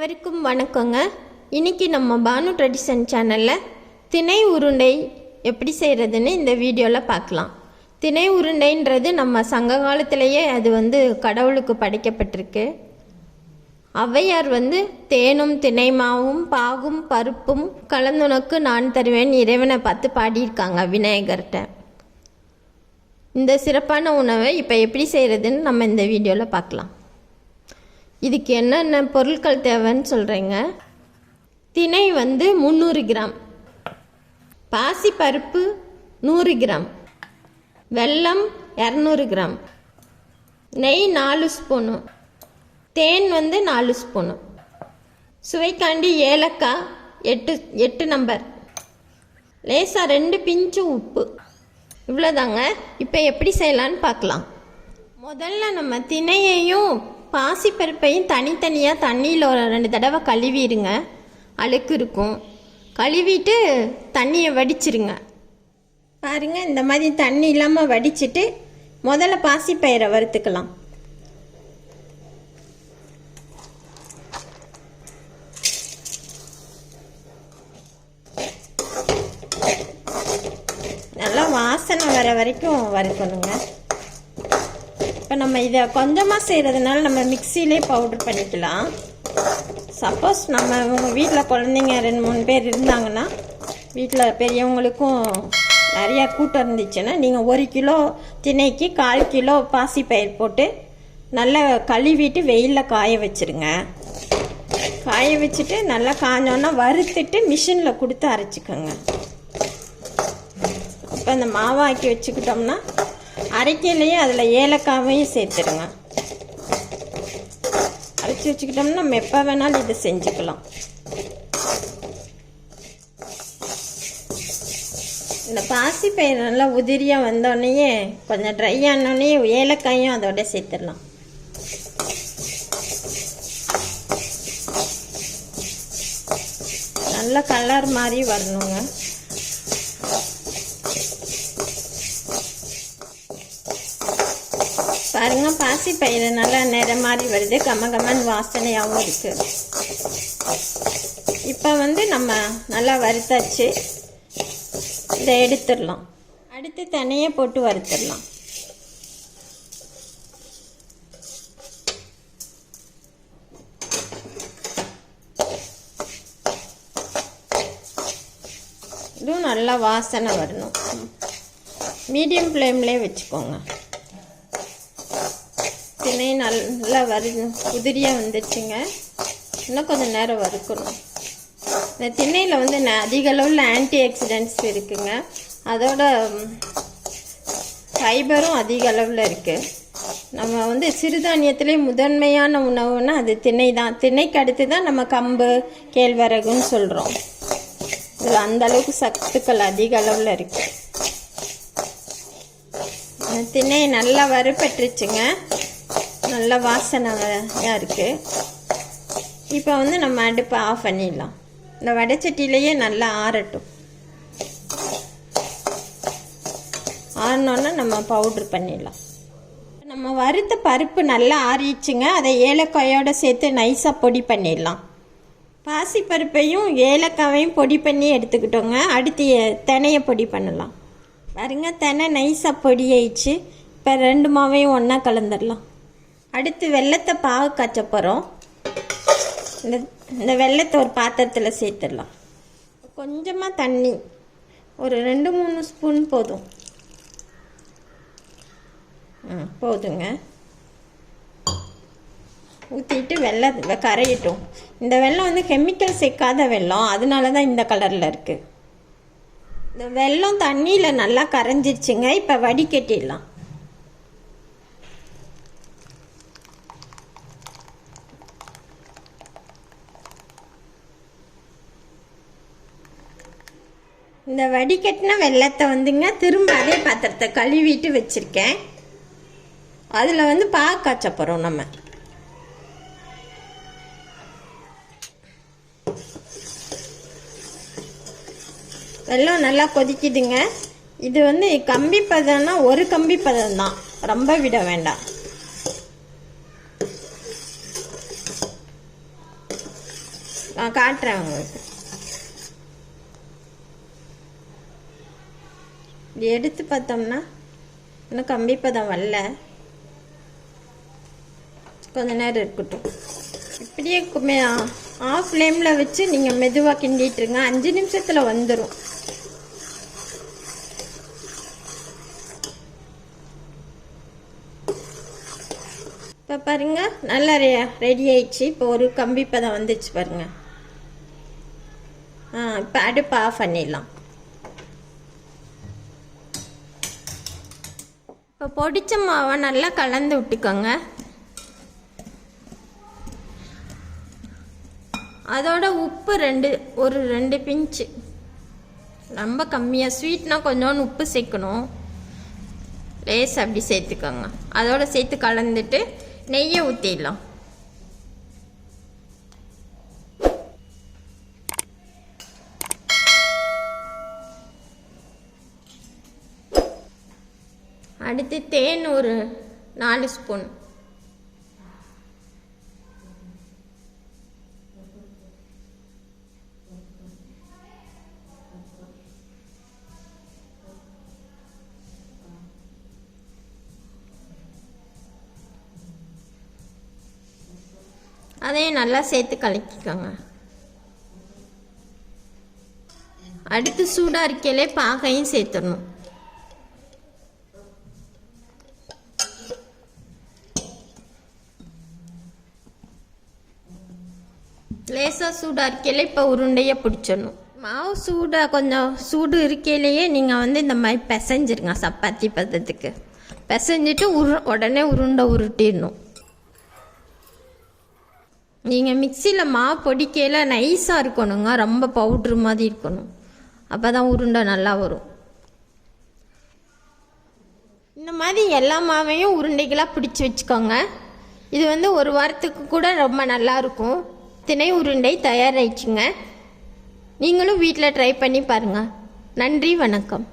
அனைவருக்கும் வணக்கங்க. இன்னைக்கு நம்ம பானு ட்ரெடிஷன் சேனலில் திணை உருண்டை எப்படி செய்கிறதுன்னு இந்த வீடியோவில் பார்க்கலாம். திணை உருண்டைன்றது நம்ம சங்க காலத்திலேயே அது கடவுளுக்கு படைக்கப்பட்டிருக்கு. ஔவையார் தேனும் திணைமாவும் பாகும் பருப்பும் கலந்துனக்கு நான் தருவேன் இறைவனை பார்த்து பாடியிருக்காங்க விநாயகர்கிட்ட. இந்த சிறப்பான உணவை இப்போ எப்படி செய்கிறதுன்னு நம்ம இந்த வீடியோவில் பார்க்கலாம். இதுக்கு என்னென்ன பொருட்கள் தேவைன்னு சொல்கிறேங்க. திணை 300 கிராம், பாசிப்பருப்பு 100 கிராம், வெல்லம் 200 கிராம், நெய் 4 ஸ்பூனு, தேன் 4 ஸ்பூனு, சுவைக்காண்டி ஏலக்காய் 8 நம்பர், லேசாக 2 பிஞ்சு உப்பு. இவ்வளோதாங்க. இப்போ எப்படி செய்யலான்னு பார்க்கலாம். முதல்ல நம்ம திணையையும் பாசிப்பருப்பையும் தனித்தனியாக தண்ணியில் ஒரு 2 தடவை கழுவிடுங்க. அழுக்கு இருக்கும். கழுவிட்டு தண்ணியை வடிச்சிருங்க. பாருங்கள், இந்த மாதிரி தண்ணி இல்லாமல் வடிச்சிட்டு முதல்ல பாசிப்பயிரை வறுத்துக்கலாம். நல்லா வாசனை வர வரைக்கும் வறுக்கணுங்க. இப்போ நம்ம இதை கொஞ்சமாக செய்கிறதுனால நம்ம மிக்சியிலே பவுடர் பண்ணிக்கலாம். சப்போஸ் நம்ம உங்கள் வீட்டில் குழந்தைங்க 2-3 பேர் இருந்தாங்கன்னா, வீட்டில் பெரியவங்களுக்கும் நிறையா கூட்டம் இருந்துச்சுன்னா நீங்கள் 1 கிலோ திணைக்கு 1/4 கிலோ பாசிப்பயிர் போட்டு நல்லா கழுவிட்டு வெயிலில் காய வச்சுருங்க. காய வச்சுட்டு நல்லா காஞ்சோன்னா வறுத்துட்டு மிஷினில் கொடுத்து அரைச்சிக்கோங்க. இப்போ இந்த மாவாக்கி வச்சுக்கிட்டோம்னா அரைக்கையிலையும் அதில் ஏலக்காவையும் சேர்த்துருங்க. அரைச்சி வச்சுக்கிட்டோம்னா நம்ம எப்போ வேணாலும் இதை செஞ்சுக்கலாம். இந்த பாசிப்பயிர் நல்லா உதிரியாக வந்தோடனே கொஞ்சம் ட்ரை ஆனோடனே ஏலக்காயும் அதோட சேர்த்துடலாம். நல்ல கலர் மாதிரி வரணுங்க. பாருங்க, பாசிப்பயிறு நல்லா நிற மாதிரி வருது. கமகமன் வாசனையாகவும் இருக்கு. இப்போ நம்ம நல்லா வறுத்தாச்சு. இதை எடுத்துடலாம். அடுத்து தனியாக போட்டு வறுத்துடலாம். இதுவும் நல்லா வாசனை வரணும். மீடியம் ஃப்ளேம்லேயே வச்சுக்கோங்க. திணை நல்லா உதிரியாக வந்துடுச்சுங்க. இன்னும் கொஞ்சம் நேரம் வறுக்கணும். இந்த திணையில் அதிக அளவில் ஆன்டி ஆக்சிடென்ட்ஸ் இருக்குங்க. அதோட ஃபைபரும் அதிக அளவில் இருக்குது. நம்ம சிறுதானியத்திலே முதன்மையான உணவுன்னா அது திணை தான். திணைக்கு அடுத்து தான் நம்ம கம்பு கேழ்வரகுன்னு சொல்கிறோம். இதில் அந்தளவுக்கு சத்துக்கள் அதிக அளவில் இருக்குது. திணை நல்லா வறுபட்டுருச்சுங்க. நல்ல வாசனையாக இருக்குது. இப்போ நம்ம அடுப்பை ஆஃப் பண்ணிடலாம். இந்த வடைச்சட்டிலேயே நல்லா ஆறட்டும். ஆறினோன்னா நம்ம பவுட்ரு பண்ணிடலாம். நம்ம வறுத்த பருப்பு நல்லா ஆறிடுச்சுங்க. அதை ஏலக்காயோடு சேர்த்து நைஸாக பொடி பண்ணிடலாம். பாசிப்பருப்பையும் ஏலக்காவையும் பொடி பண்ணி எடுத்துக்கிட்டோங்க. அடுத்து தினையை பொடி பண்ணலாம். பாருங்க, தினை நைஸாக பொடி ஆயிடுச்சு. இப்போ 2 மாவையும் ஒன்றா கலந்துடலாம். அடுத்து வெல்லத்தை பாகு காய்ச்ச போகிறோம். இந்த வெல்லத்தை ஒரு பாத்திரத்தில் சேர்த்துடலாம். கொஞ்சமாக தண்ணி, ஒரு 2-3 ஸ்பூன் போதும். போதுங்க. ஊற்றிட்டு வெல்லம் கரையிட்டோம். இந்த வெல்லம் கெமிக்கல் சேர்க்காத வெல்லம், அதனால தான் இந்த கலரில் இருக்குது. இந்த வெல்லம் தண்ணியில் நல்லா கரைஞ்சிருச்சுங்க. இப்போ வடிகட்டிடலாம். இந்த வடிகட்டின வெல்லத்தை திரும்ப அதே பாத்திரத்தை கழுவிட்டு வச்சுருக்கேன். அதில் பாகு காய்ச்ச போகிறோம். நம்ம வெல்லம் நல்லா கொதிக்குதுங்க. இது கம்பி பதம்னா ஒரு கம்பி பதம் தான், ரொம்ப விட வேண்டாம். காட்டுறேன் உங்களுக்கு. இப்படி எடுத்து பார்த்தோம்னா இன்னும் கம்பி பதம் வரல. கொஞ்ச நேரம் இருக்கட்டும். இப்படியே ஆஃப் ஃப்ளேமில் வச்சு நீங்கள் மெதுவாக கிண்டிட்டுருங்க. 5 நிமிஷத்தில் வந்துடும். இப்போ பாருங்கள், நல்லா ரெடி ஆயிடுச்சு. இப்போ ஒரு கம்பி பதம் வந்துச்சு பாருங்கள். இப்போ அடுப்பு ஆஃப் பண்ணிடலாம். இப்போ பொடிச்ச மாவை நல்லா கலந்து விட்டுக்கோங்க. அதோட உப்பு ஒரு 2 பிஞ்சு, ரொம்ப கம்மியாக. ஸ்வீட்னா கொஞ்சோண்டு உப்பு சேர்க்கணும். லேஸ் அப்படி சேர்த்துக்கோங்க. அதோட சேர்த்து கலந்துட்டு நெய்யை ஊற்றிடலாம். அடுத்து தேன் ஒரு 4 ஸ்பூன். அதையும் நல்லா சேர்த்து கலக்கிக்கோங்க. அடுத்து சூடாக இருக்கையிலே பாகையும் சேர்த்துடணும். லேசாக சூடாக இருக்கையில இப்போ உருண்டையை பிடிச்சிடணும். மாவு கொஞ்சம் சூடு இருக்கையிலேயே நீங்கள் இந்த மாதிரி பிசைஞ்சிருங்க. சப்பாத்தி பதத்துக்கு பிசைஞ்சிட்டு உடனே உருண்டை உருட்டிடணும். நீங்கள் மிக்சியில் மாவு பொடிக்கையில் நைஸாக இருக்கணுங்க. ரொம்ப பவுட்ரு மாதிரி இருக்கணும். அப்போ தான் உருண்டை நல்லா வரும். இந்த மாதிரி எல்லா மாவையும் உருண்டைகளாக பிடிச்சி வச்சுக்கோங்க. இது 1 வாரத்துக்கு கூட ரொம்ப நல்லாயிருக்கும். திணை உருண்டை தயாராகிடுச்சுங்க. நீங்களும் வீட்டில் ட்ரை பண்ணி பாருங்கள். நன்றி, வணக்கம்.